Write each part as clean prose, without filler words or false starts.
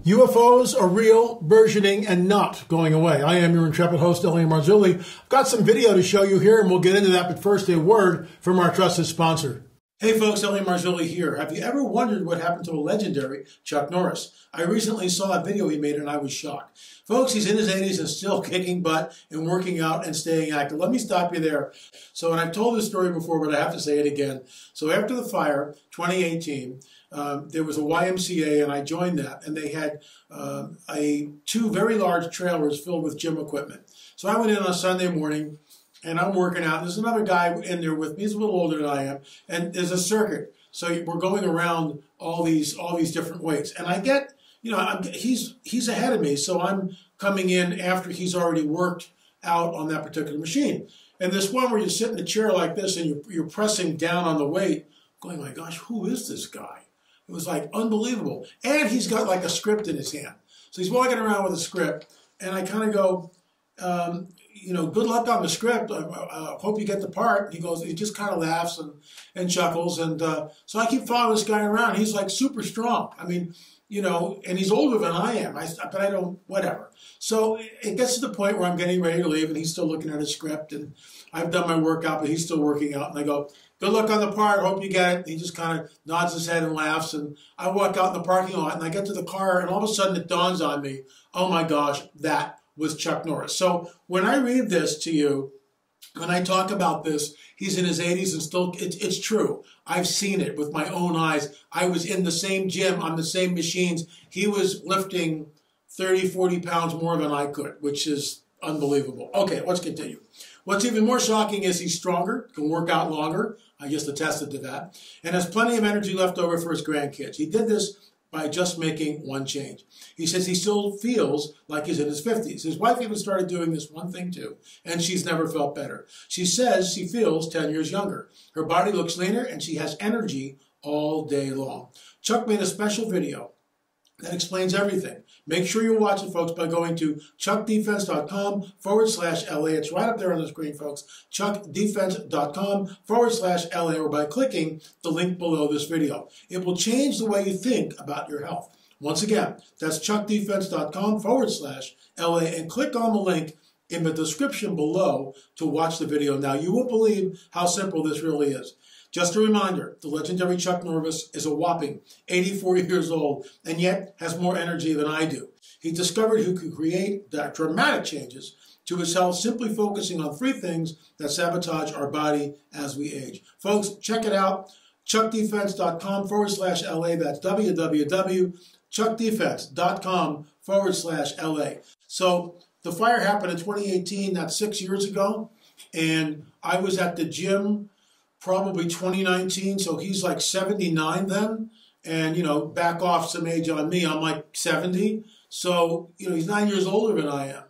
UFOs are real, burgeoning, and not going away. I am your intrepid host, Marzulli. I've got some video to show you here, and we'll get into that, but first a word from our trusted sponsor. Hey folks, Marzulli here. Have you ever wondered what happened to a legendary Chuck Norris? I recently saw a video he made and I was shocked. Folks, he's in his 80s and still kicking butt and working out and staying active. Let me stop you there. So, and I've told this story before, but I have to say it again. So after the fire, 2018, there was a YMCA and I joined that, and they had two very large trailers filled with gym equipment. So I went in on a Sunday morning and I'm working out. There's another guy in there with me. He's a little older than I am, and there's a circuit. So we're going around all these different weights, and I get, he's ahead of me, so I'm coming in after he's already worked out on that particular machine. And this one where you sit in a chair like this and you're pressing down on the weight, going, my gosh, who is this guy? It was like unbelievable. And he's got like a script in his hand. So he's walking around with a script, and I kind of go, good luck on the script. I hope you get the part. And he goes, he just kind of laughs and chuckles. And so I keep following this guy around. He's like super strong. I mean, and he's older than I am, but I don't, whatever. So it gets to the point where I'm getting ready to leave, and he's still looking at his script, and I've done my workout, but he's still working out. And I go, good luck on the part, hope you get it. And he just kind of nods his head and laughs, and I walk out in the parking lot, and I get to the car, and all of a sudden it dawns on me, oh my gosh, that was Chuck Norris. So when I read this to you, when I talk about this, he's in his 80s and still, it's true. I've seen it with my own eyes. I was in the same gym, on the same machines. He was lifting 30, 40 pounds more than I could, which is unbelievable. Okay, let's continue. What's even more shocking is he's stronger, can work out longer. I just attested to that. And has plenty of energy left over for his grandkids. He did this by just making one change. He says he still feels like he's in his 50s. His wife even started doing this one thing too, and she's never felt better. She says she feels 10 years younger. Her body looks leaner, and she has energy all day long. Chuck made a special video that explains everything. Make sure you watch it, folks, by going to chuckdefense.com/LA. It's right up there on the screen, folks. chuckdefense.com/LA, or by clicking the link below this video. It will change the way you think about your health. Once again, that's chuckdefense.com/LA, and click on the link in the description below to watch the video. Now, you won't believe how simple this really is. Just a reminder, the legendary Chuck Norris is a whopping 84 years old, and yet has more energy than I do. He discovered he could create dramatic changes to his health simply focusing on 3 things that sabotage our body as we age. Folks, check it out, chuckdefense.com/LA. That's www.chuckdefense.com/LA. So the fire happened in 2018, that's 6 years ago, and I was at the gym probably 2019, so he's like 79 then, and, back off some age on me, I'm like 70, so, he's 9 years older than I am.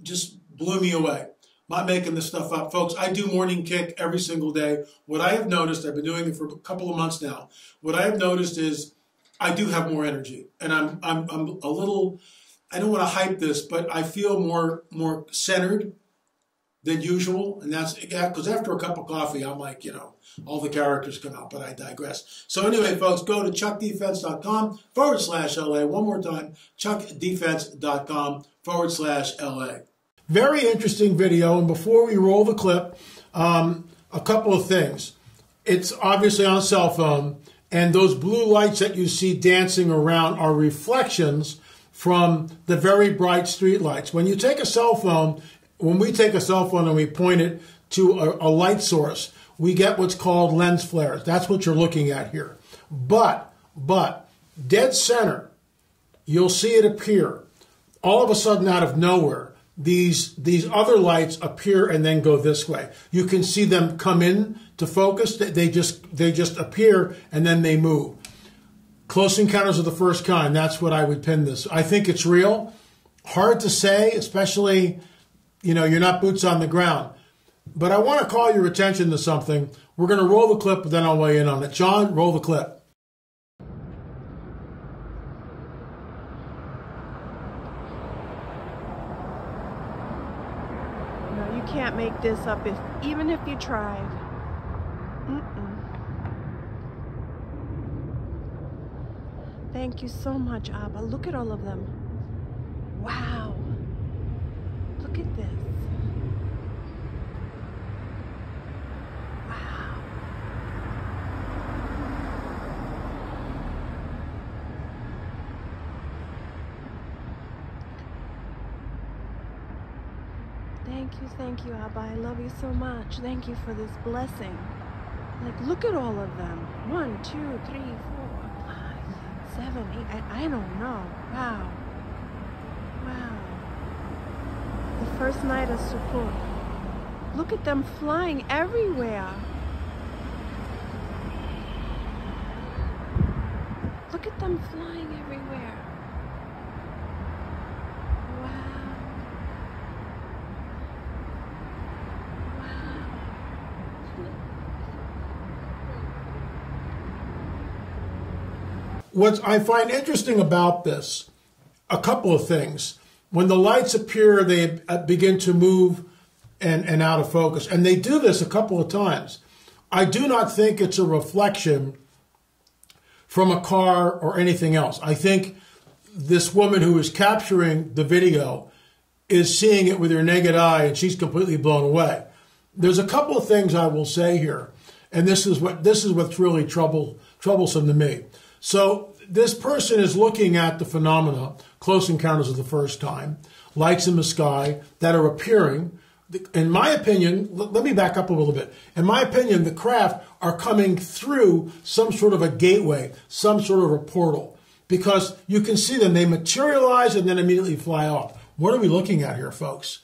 Just blew me away. Not making this stuff up. Folks, I do morning kick every single day. What I have noticed, I've been doing it for a couple of months now, what I have noticed is I do have more energy, and I'm a little, I don't want to hype this, but I feel more centered than usual, and that's because after a cup of coffee, I'm like, all the characters come out, but I digress. So anyway, folks, go to chuckdefense.com/LA. One more time, chuckdefense.com/LA. Very interesting video, and before we roll the clip, a couple of things. It's obviously on a cell phone, and those blue lights that you see dancing around are reflections from the very bright street lights. When you take a cell phone, when we take a cell phone and we point it to a light source, we get what's called lens flares. That's what you're looking at here. But dead center, you'll see it appear. All of a sudden, out of nowhere, these other lights appear and then go this way. You can see them come in to focus. They just appear and then they move. Close Encounters of the First Kind, that's what I would pin this. I think it's real. Hard to say, especially, you're not boots on the ground. But I want to call your attention to something. We're going to roll the clip, but then I'll weigh in on it. John, roll the clip. No, you can't make this up, even if you tried. Thank you so much, Abba. Look at all of them. Wow. Look at this. Wow. Thank you, Abba. I love you so much. Thank you for this blessing. Like, look at all of them. 1, 2, 3, 4, 5, 7, 8. I don't know. Wow. Wow. The first night of Sukkot. Look at them flying everywhere. Look at them flying everywhere. Wow. Wow. What I find interesting about this, a couple of things. When the lights appear, they begin to move and out of focus. And they do this a couple of times. I do not think it's a reflection from a car or anything else. I think this woman who is capturing the video is seeing it with her naked eye, and she's completely blown away. There's a couple of things I will say here, and this is what's really troublesome to me. So this person is looking at the phenomena, Close Encounters of the First Time, lights in the sky that are appearing. In my opinion, let me back up a little bit. In my opinion, the craft are coming through some sort of a gateway, some sort of a portal, because you can see them. They materialize and then immediately fly off. What are we looking at here, folks?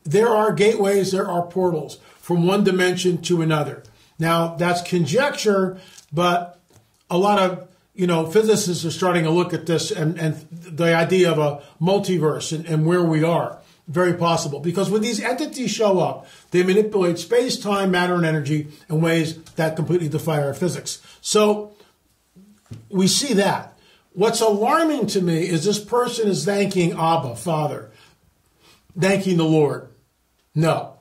There are gateways, there are portals from one dimension to another. Now, that's conjecture, but a lot of physicists are starting to look at this and the idea of a multiverse and where we are. Very possible. Because when these entities show up, they manipulate space, time, matter, and energy in ways that completely defy our physics. So we see that. What's alarming to me is this person is thanking Abba, Father, thanking the Lord. No.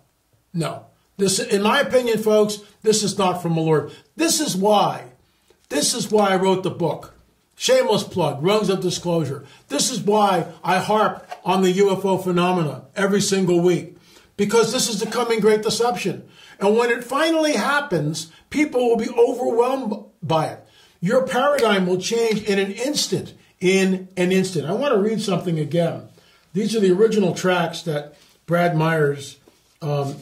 This, in my opinion, folks, this is not from the Lord. This is why I wrote the book. Shameless plug, rungs of disclosure. This is why I harp on the UFO phenomena every single week. Because this is the coming great deception. And when it finally happens, people will be overwhelmed by it. Your paradigm will change in an instant. I want to read something again. These are the original tracks that Brad Myers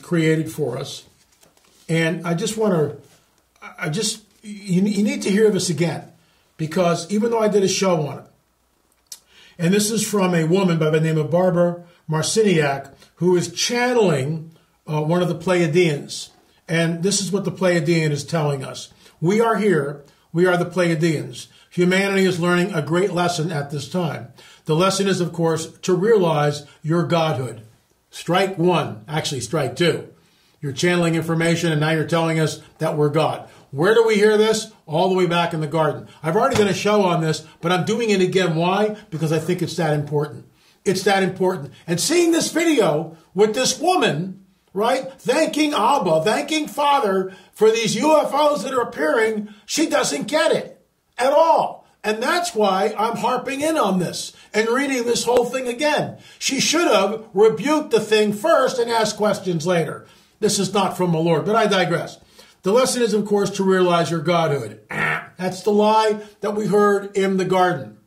created for us. And I just want to, you need to hear this again. Because even though I did a show on it, and this is from a woman by the name of Barbara Marciniak, who is channeling one of the Pleiadians. And this is what the Pleiadian is telling us. We are here. We are the Pleiadians. Humanity is learning a great lesson at this time. The lesson is, of course, to realize your godhood. Strike one, actually strike two. You're channeling information, and now you're telling us that we're God. Where do we hear this? All the way back in the garden. I've already done a show on this, but I'm doing it again. Why? Because I think it's that important. It's that important. And seeing this video with this woman, right, thanking Abba, thanking Father for these UFOs that are appearing, she doesn't get it at all. And that's why I'm harping in on this and reading this whole thing again. She should have rebuked the thing first and asked questions later. This is not from the Lord, but I digress. The lesson is, of course, to realize your godhood. That's the lie that we heard in the garden.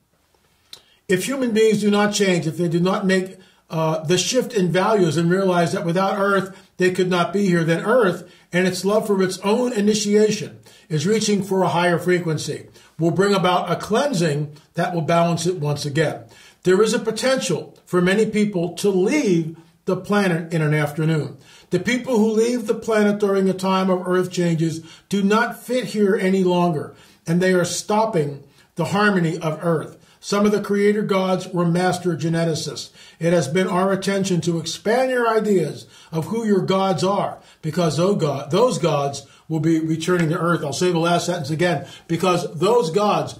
If human beings do not change, if they do not make the shift in values and realize that without Earth, they could not be here, then Earth and its love for its own initiation is reaching for a higher frequency, will bring about a cleansing that will balance it once again. There is a potential for many people to leave the planet in an afternoon. The people who leave the planet during the time of Earth changes do not fit here any longer, and they are stopping the the harmony of earth. Some of the creator gods were master geneticists. It has been our attention to expand your ideas of who your gods are, because those gods will be returning to earth. I'll say the last sentence again, because those gods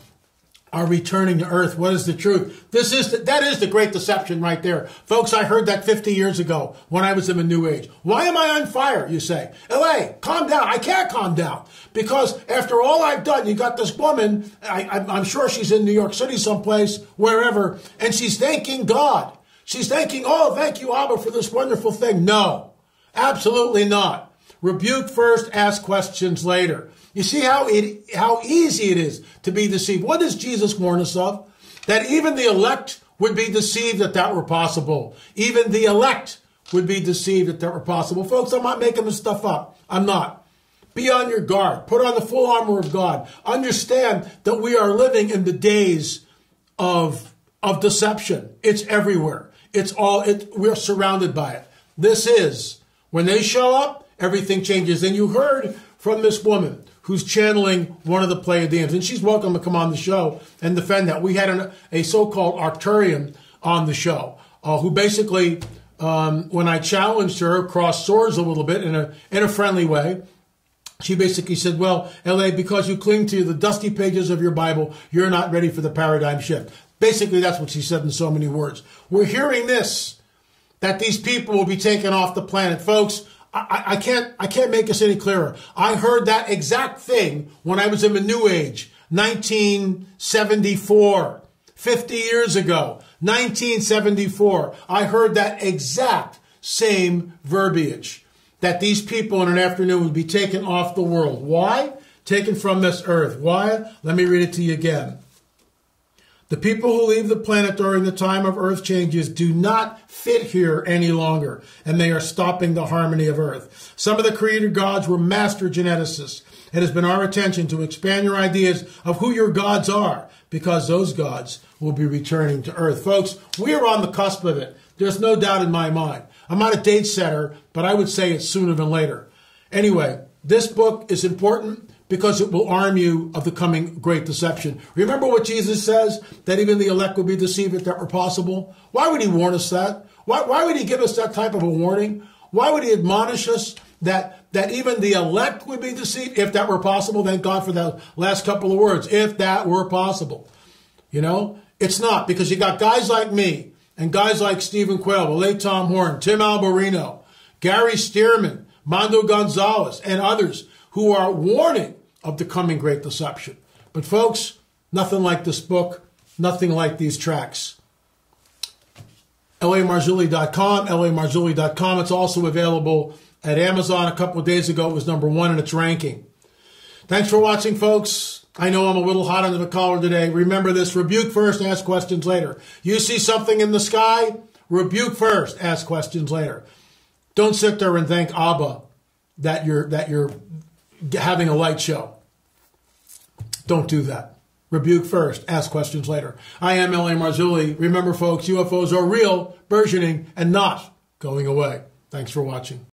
are returning to earth. What is the truth? That is the great deception right there. Folks, I heard that 50 years ago when I was in the New Age. Why am I on fire, you say? LA, calm down. I can't calm down. Because after all I've done, you got this woman, I'm sure she's in New York City someplace, wherever, and she's thanking God. She's thanking, oh, thank you, Abba, for this wonderful thing. No, absolutely not. Rebuke first, ask questions later. You see how easy it is to be deceived. What does Jesus warn us of? That even the elect would be deceived if that were possible. Even the elect would be deceived if that were possible. Folks, I'm not making this stuff up. I'm not. Be on your guard. Put on the full armor of God. Understand that we are living in the days of deception. It's everywhere. We're surrounded by it. This is, when they show up, everything changes. And you heard from this woman who's channeling one of the Pleiadians, and she's welcome to come on the show and defend that. We had a so-called Arcturian on the show, who basically, when I challenged her, crossed swords a little bit in a friendly way. She basically said, well, LA, because you cling to the dusty pages of your Bible, you're not ready for the paradigm shift. Basically, that's what she said in so many words. We're hearing this, that these people will be taken off the planet. Folks, I can't make this any clearer. I heard that exact thing when I was in the New Age, 1974, 50 years ago, 1974. I heard that exact same verbiage, that these people in an afternoon would be taken off the world. Why? Taken from this earth. Why? Let me read it to you again. The people who leave the planet during the time of earth changes do not fit here any longer, and they are stopping the harmony of earth. Some of the creator gods were master geneticists. It has been our attention to expand your ideas of who your gods are, because those gods will be returning to earth. Folks, we are on the cusp of it. There's no doubt in my mind. I'm not a date setter, but I would say it's sooner than later. Anyway, this book is important because it will arm you of the coming great deception. Remember what Jesus says, that even the elect will be deceived if that were possible? Why would he warn us that? Why would he give us that type of a warning? Why would he admonish us that even the elect would be deceived if that were possible? Thank God for that last couple of words, if that were possible. You know, it's not, because you got guys like me and guys like Stephen Quayle, the late Tom Horn, Tim Alberino, Gary Stearman, Mondo Gonzalez, and others who are warning of the coming great deception. But folks, nothing like this book, nothing like these tracks. LAMarzulli.com, LAMarzulli.com. It's also available at Amazon. A couple of days ago, it was #1 in its ranking. Thanks for watching, folks. I know I'm a little hot under the collar today. Remember this, rebuke first, ask questions later. You see something in the sky, rebuke first, ask questions later. Don't sit there and thank Abba that you're having a light show. Don't do that. Rebuke first, ask questions later. I am L.A. Marzulli. Remember, folks, UFOs are real, burgeoning, and not going away. Thanks for watching.